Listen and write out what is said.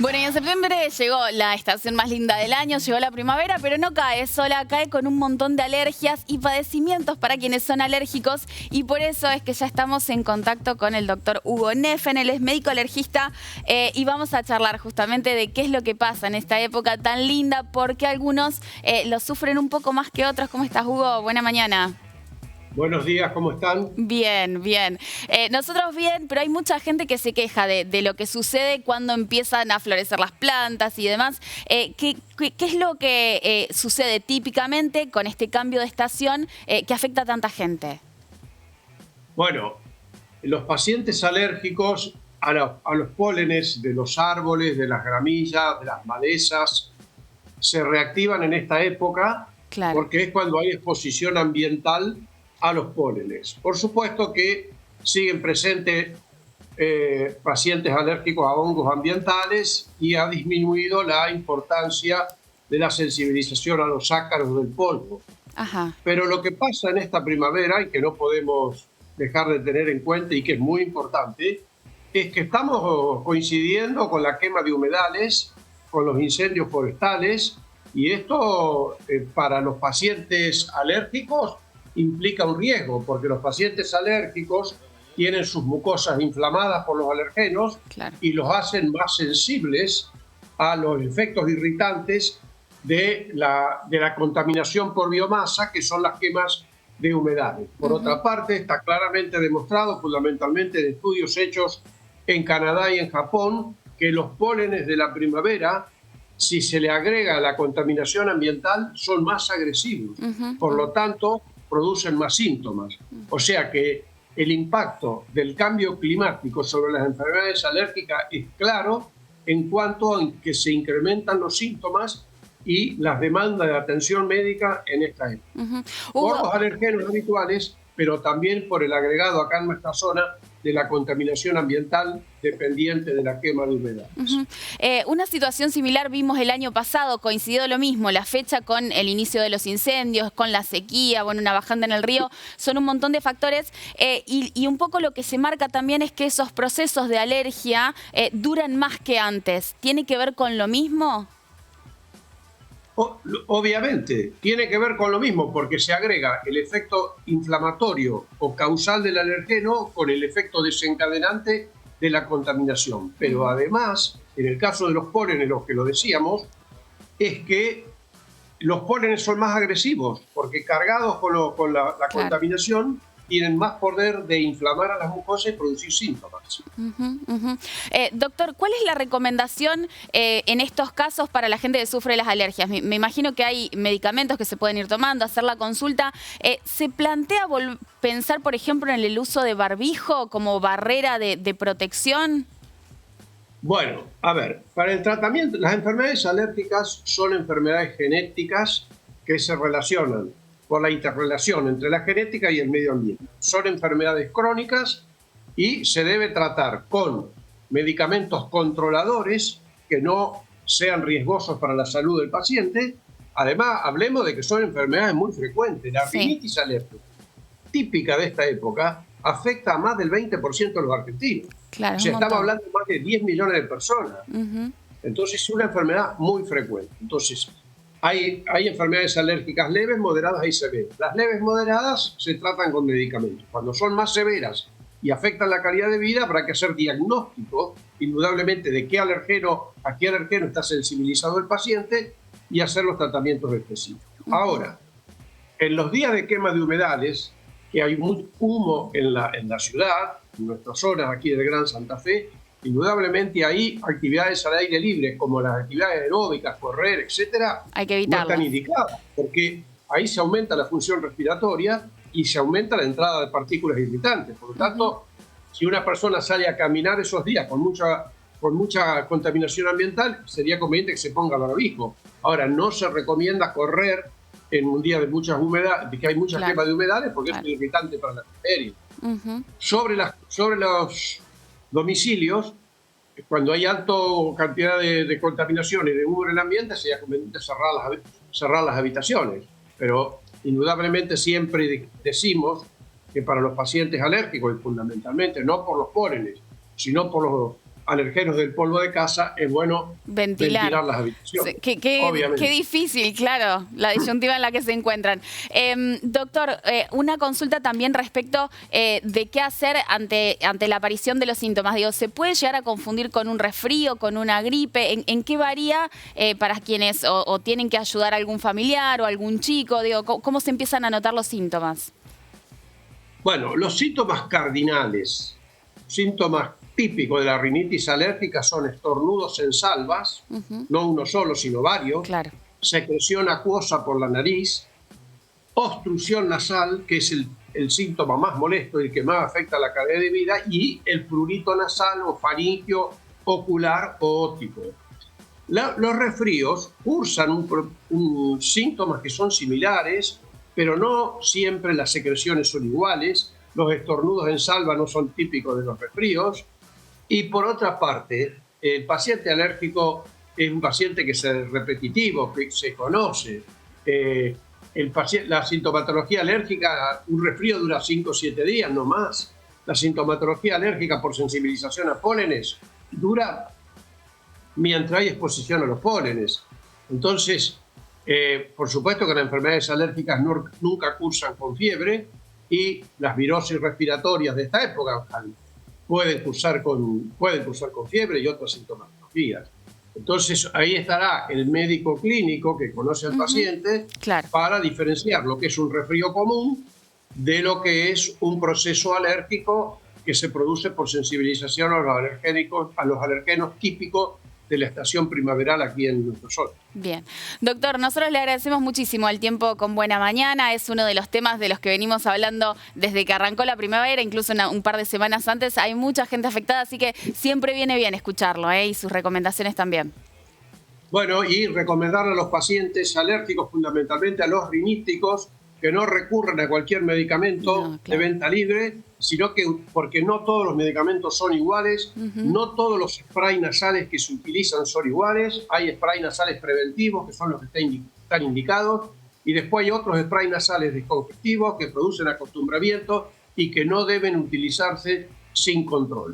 Bueno, y en septiembre llegó la estación más linda del año, llegó la primavera, pero no cae sola, cae con un montón de alergias y padecimientos para quienes son alérgicos, y por eso es que ya estamos en contacto con el doctor Hugo Neffen. Él es médico alergista y vamos a charlar justamente de qué es lo que pasa en esta época tan linda, porque algunos lo sufren un poco más que otros. ¿Cómo estás, Hugo? Buena mañana. Buenos días, ¿cómo están? Bien, bien. Nosotros bien, pero hay mucha gente que se queja de lo que sucede cuando empiezan a florecer las plantas y demás. ¿Qué es lo que sucede típicamente con este cambio de estación que afecta a tanta gente? Bueno, los pacientes alérgicos a los pólenes de los árboles, de las gramillas, de las malezas, se reactivan en esta época, Claro. porque es cuando hay exposición ambiental a los pólenes. Por supuesto que siguen presentes pacientes alérgicos a hongos ambientales y ha disminuido la importancia de la sensibilización a los ácaros del polvo. Ajá. Pero lo que pasa en esta primavera y que no podemos dejar de tener en cuenta y que es muy importante, es que estamos coincidiendo con la quema de humedales, con los incendios forestales, y esto para los pacientes alérgicos implica un riesgo, porque los pacientes alérgicos tienen sus mucosas inflamadas por los alergenos. Claro. Y los hacen más sensibles a los efectos irritantes de la contaminación por biomasa, que son las quemas de humedales. Por otra parte, está claramente demostrado, fundamentalmente en estudios hechos en Canadá y en Japón, que los pólenes de la primavera, si se le agrega la contaminación ambiental, son más agresivos. Por lo tanto, producen más síntomas. O sea que el impacto del cambio climático sobre las enfermedades alérgicas es claro en cuanto a que se incrementan los síntomas y las demandas de atención médica en esta época. Por los alergenos habituales, pero también por el agregado acá en nuestra zona de la contaminación ambiental dependiente de la quema de humedales. Una situación similar vimos el año pasado, coincidió lo mismo, la fecha con el inicio de los incendios, con la sequía, bueno, una bajante en el río, son un montón de factores y un poco lo que se marca también es que esos procesos de alergia duran más que antes. ¿Tiene que ver con lo mismo? Obviamente, tiene que ver con lo mismo, porque se agrega el efecto inflamatorio o causal del alergeno con el efecto desencadenante de la contaminación. Pero además, en el caso de los pólenes, lo que lo decíamos, es que los pólenes son más agresivos, porque cargados con la contaminación, tienen más poder de inflamar a las mucosas y producir síntomas. Doctor, ¿cuál es la recomendación en estos casos para la gente que sufre las alergias? Me imagino que hay medicamentos que se pueden ir tomando, hacer la consulta. ¿Se plantea pensar, por ejemplo, en el uso de barbijo como barrera de protección? Bueno, a ver, para el tratamiento, las enfermedades alérgicas son enfermedades genéticas que se relacionan por la interrelación entre la genética y el medio ambiente. Son enfermedades crónicas y se debe tratar con medicamentos controladores que no sean riesgosos para la salud del paciente. Además, hablemos de que son enfermedades muy frecuentes. La rinitis alérgica, típica de esta época, afecta a más del 20% de los argentinos. Claro, o sea, estamos hablando de más de 10 millones de personas. Entonces, es una enfermedad muy frecuente. Entonces, hay enfermedades alérgicas leves, moderadas y severas. Las leves moderadas se tratan con medicamentos. Cuando son más severas y afectan la calidad de vida, habrá que hacer diagnóstico, indudablemente, de a qué alergeno está sensibilizado el paciente y hacer los tratamientos específicos. Ahora, en los días de quema de humedales, que hay mucho humo en la ciudad, en nuestras zonas aquí del Gran Santa Fe, indudablemente hay actividades al aire libre, como las actividades aeróbicas, correr, etcétera, hay que evitarlas. No están indicadas, porque ahí se aumenta la función respiratoria y se aumenta la entrada de partículas irritantes. Por lo tanto, si una persona sale a caminar esos días con mucha contaminación ambiental, sería conveniente que se ponga barbijo. Ahora, no se recomienda correr en un día de muchas humedades, de que hay mucha quema de humedales, porque es irritante para la arteria. Sobre los domicilios, cuando hay alta cantidad de contaminación y de humo en el ambiente, sería conveniente cerrar las habitaciones. Pero indudablemente siempre decimos que para los pacientes alérgicos, y fundamentalmente no por los pólenes, sino por los alergenos del polvo de casa, es bueno ventilar las habitaciones. Qué difícil, claro, la disyuntiva en la que se encuentran. Doctor, una consulta también respecto de qué hacer ante la aparición de los síntomas. Digo, ¿se puede llegar a confundir con un resfrío, con una gripe? ¿En qué varía para quienes o tienen que ayudar a algún familiar o algún chico? Digo, ¿cómo se empiezan a notar los síntomas? Bueno, los síntomas cardinales, síntomas típicos de la rinitis alérgica son estornudos en salvas, no uno solo, sino varios, secreción acuosa por la nariz, obstrucción nasal, que es el síntoma más molesto y el que más afecta a la calidad de vida, y el prurito nasal o faringio ocular o óptico. Los resfríos cursan síntomas que son similares, pero no siempre las secreciones son iguales. Los estornudos en salva no son típicos de los resfríos. Y por otra parte, el paciente alérgico es un paciente que es repetitivo, que se conoce. La sintomatología alérgica, un resfrío dura 5 o 7 días, no más. La sintomatología alérgica por sensibilización a pólenes dura mientras hay exposición a los pólenes. Entonces, por supuesto que las enfermedades alérgicas nunca cursan con fiebre, y las virosis respiratorias de esta época pueden cursar con fiebre y otras sintomatologías. Entonces, ahí estará el médico clínico que conoce al paciente para diferenciar lo que es un resfrío común de lo que es un proceso alérgico que se produce por sensibilización a los alergenos típicos de la estación primaveral aquí en nuestro sol. Bien. Doctor, nosotros le agradecemos muchísimo el tiempo con Buena Mañana. Es uno de los temas de los que venimos hablando desde que arrancó la primavera, incluso un par de semanas antes. Hay mucha gente afectada, así que siempre viene bien escucharlo, y sus recomendaciones también. Bueno, y recomendarle a los pacientes alérgicos, fundamentalmente a los riníticos, que no recurran a cualquier medicamento de venta libre, sino que, porque no todos los medicamentos son iguales, no todos los sprays nasales que se utilizan son iguales. Hay sprays nasales preventivos, que son los que están indicados, y después hay otros sprays nasales descongestivos que producen acostumbramiento y que no deben utilizarse sin control.